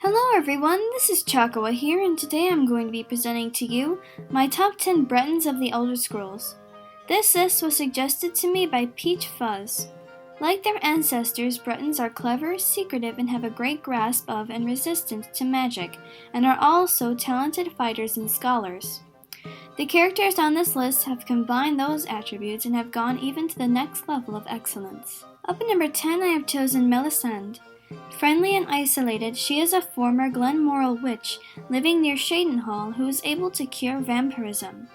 Hello everyone, this is ChakaWhat here, and today I'm going to be presenting to you my top 10 Bretons of the Elder Scrolls. This list was suggested to me by Peach Fuzz. Like their ancestors, Bretons are clever, secretive, and have a great grasp of and resistance to magic, and are also talented fighters and scholars. The characters on this list have combined those attributes and have gone even to the next level of excellence. Up at number 10, I have chosen Millicent. Friendly and isolated, she is a former Glenmoral witch living near Shadenhall who is able to cure vampirism.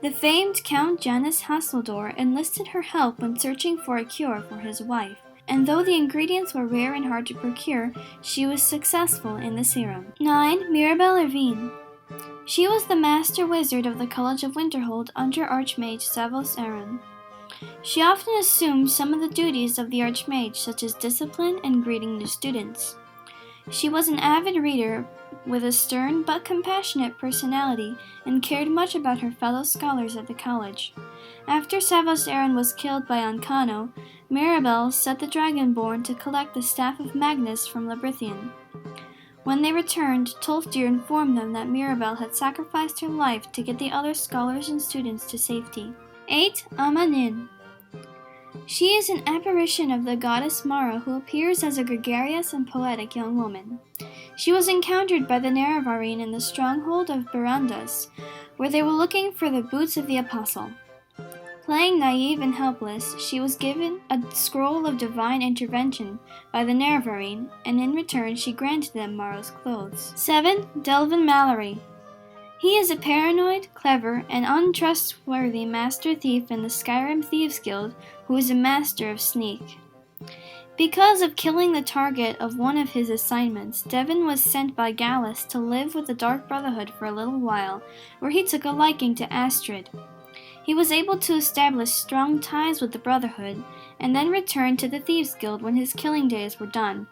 The famed Count Janus Hasseldor enlisted her help when searching for a cure for his wife, and though the ingredients were rare and hard to procure, she was successful in the serum. 9. Mira Bellevigne. She was the master wizard of the College of Winterhold under Archmage Savos Aran. She often assumed some of the duties of the Archmage, such as discipline and greeting new students. She was an avid reader with a stern but compassionate personality and cared much about her fellow scholars at the college. After Savos Aran was killed by Ancano, Mirabelle set the Dragonborn to collect the Staff of Magnus from Labrithian. When they returned, Tolfdir informed them that Mirabelle had sacrificed her life to get the other scholars and students to safety. 8. Amanin. She is an apparition of the goddess Mara who appears as a gregarious and poetic young woman. She was encountered by the Nerevarine in the stronghold of Barandas, where they were looking for the boots of the apostle. Playing naive and helpless, she was given a scroll of divine intervention by the Nerevarine, and in return she granted them Mara's clothes. 7. Delvin Malory. He is a paranoid, clever, and untrustworthy master thief in the Skyrim Thieves Guild who is a master of sneak. Because of killing the target of one of his assignments, Devin was sent by Gallus to live with the Dark Brotherhood for a little while, where he took a liking to Astrid. He was able to establish strong ties with the Brotherhood, and then returned to the Thieves Guild when his killing days were done.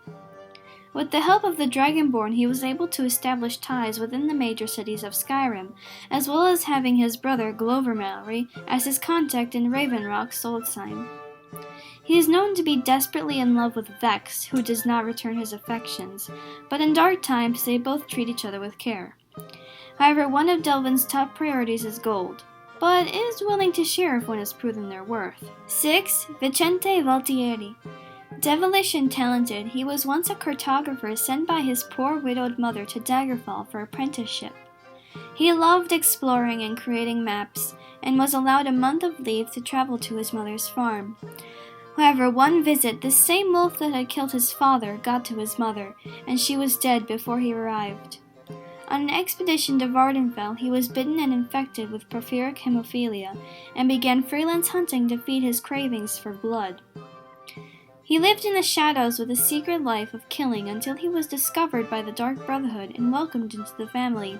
With the help of the Dragonborn, he was able to establish ties within the major cities of Skyrim, as well as having his brother Glover Malory as his contact in Ravenrock Soldsheim. He is known to be desperately in love with Vex, who does not return his affections, but in dark times they both treat each other with care. However, one of Delvin's top priorities is gold, but is willing to share if one has proven their worth. 6. Vicente Valtieri. Demolition Talented, he was once a cartographer sent by his poor widowed mother to Daggerfall for apprenticeship. He loved exploring and creating maps, and was allowed a month of leave to travel to his mother's farm. However, one visit, the same wolf that had killed his father got to his mother, and she was dead before he arrived. On an expedition to Vardenfell, he was bitten and infected with porphyric hemophilia, and began freelance hunting to feed his cravings for blood. He lived in the shadows with a secret life of killing until he was discovered by the Dark Brotherhood and welcomed into the family.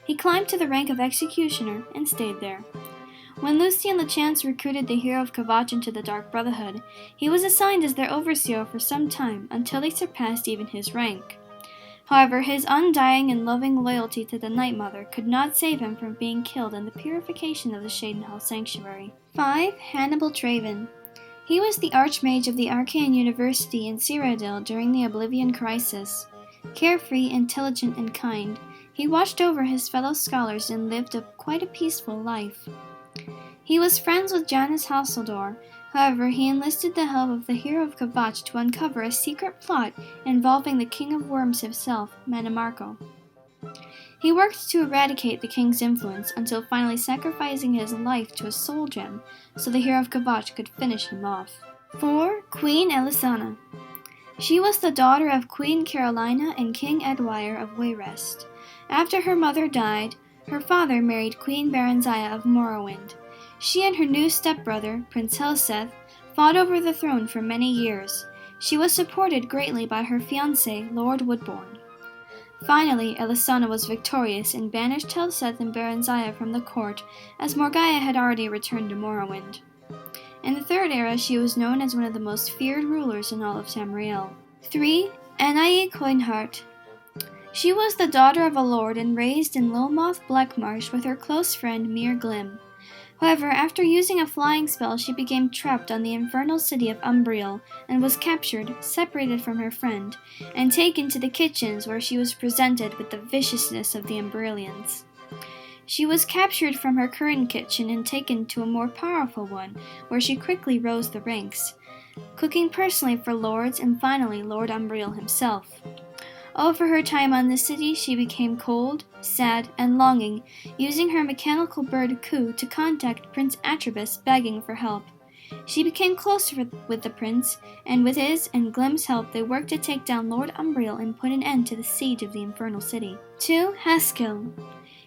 He climbed to the rank of executioner and stayed there. When Lucien Lachance recruited the hero of ChakaWhat into the Dark Brotherhood, he was assigned as their overseer for some time until he surpassed even his rank. However, his undying and loving loyalty to the Night Mother could not save him from being killed in the purification of the Shadenhall Sanctuary. 5. Hannibal Traven. He was the Archmage of the Arcane University in Cyrodiil during the Oblivion Crisis. Carefree, intelligent, and kind, he watched over his fellow scholars and lived quite a peaceful life. He was friends with Janus Hasseldor. However, he enlisted the help of the hero of ChakaWhat to uncover a secret plot involving the King of Worms himself, Mannimarco. He worked to eradicate the king's influence until finally sacrificing his life to a soul gem so the hero of ChakaWhat could finish him off. 4. Queen Alesana. She was the daughter of Queen Carolina and King Edwire of Wayrest. After her mother died, her father married Queen Baranziah of Morrowind. She and her new stepbrother, Prince Helseth, fought over the throne for many years. She was supported greatly by her fiancé, Lord Woodbourne. Finally, Alesana was victorious and banished Helseth and Baranziah from the court, as Morgaya had already returned to Morrowind. In the Third Era, she was known as one of the most feared rulers in all of Tamriel. 3. Anaï Coinheart. She was the daughter of a lord and raised in Lilmoth Blackmarsh with her close friend Mir Glim. However, after using a flying spell, she became trapped on the infernal city of Umbriel and was captured, separated from her friend, and taken to the kitchens where she was presented with the viciousness of the Umbrilians. She was captured from her current kitchen and taken to a more powerful one, where she quickly rose the ranks, cooking personally for lords and finally Lord Umbriel himself. Over her time on the city, she became cold, sad, and longing, using her mechanical bird Ku to contact Prince Atribus begging for help. She became closer with the prince, and with his and Glim's help they worked to take down Lord Umbriel and put an end to the siege of the Infernal City. 2. Haskill.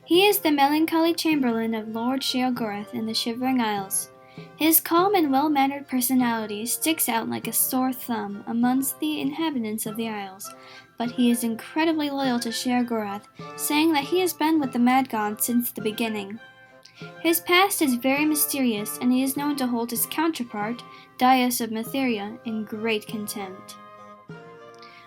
He is the melancholy chamberlain of Lord Sheogorath in the Shivering Isles. His calm and well-mannered personality sticks out like a sore thumb amongst the inhabitants of the Isles, but he is incredibly loyal to Sheogorath, saying that he has been with the Mad God since the beginning. His past is very mysterious, and he is known to hold his counterpart, Daius of Metheria, in great contempt.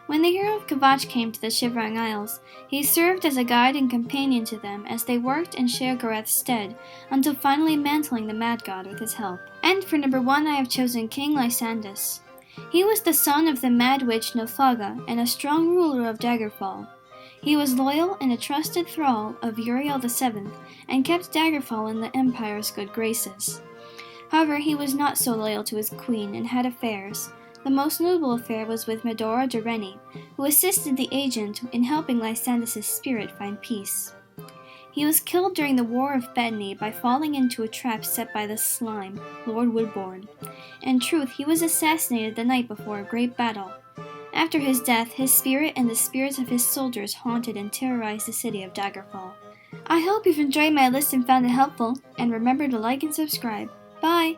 When the hero of ChakaWhat came to the Shivering Isles, he served as a guide and companion to them as they worked in Sheogorath's stead, until finally mantling the Mad God with his help. And for number 1, I have chosen King Lysandesh. He was the son of the Mad Witch Nothaga and a strong ruler of Daggerfall. He was loyal and a trusted thrall of Uriel VII, and kept Daggerfall in the Empire's good graces. However, he was not so loyal to his queen and had affairs. The most notable affair was with Medora de Rennie, who assisted the agent in helping Lysandes's spirit find peace. He was killed during the War of Bethany by falling into a trap set by the Slime, Lord Woodbourne. In truth, he was assassinated the night before a great battle. After his death, his spirit and the spirits of his soldiers haunted and terrorized the city of Daggerfall. I hope you've enjoyed my list and found it helpful, and remember to like and subscribe. Bye!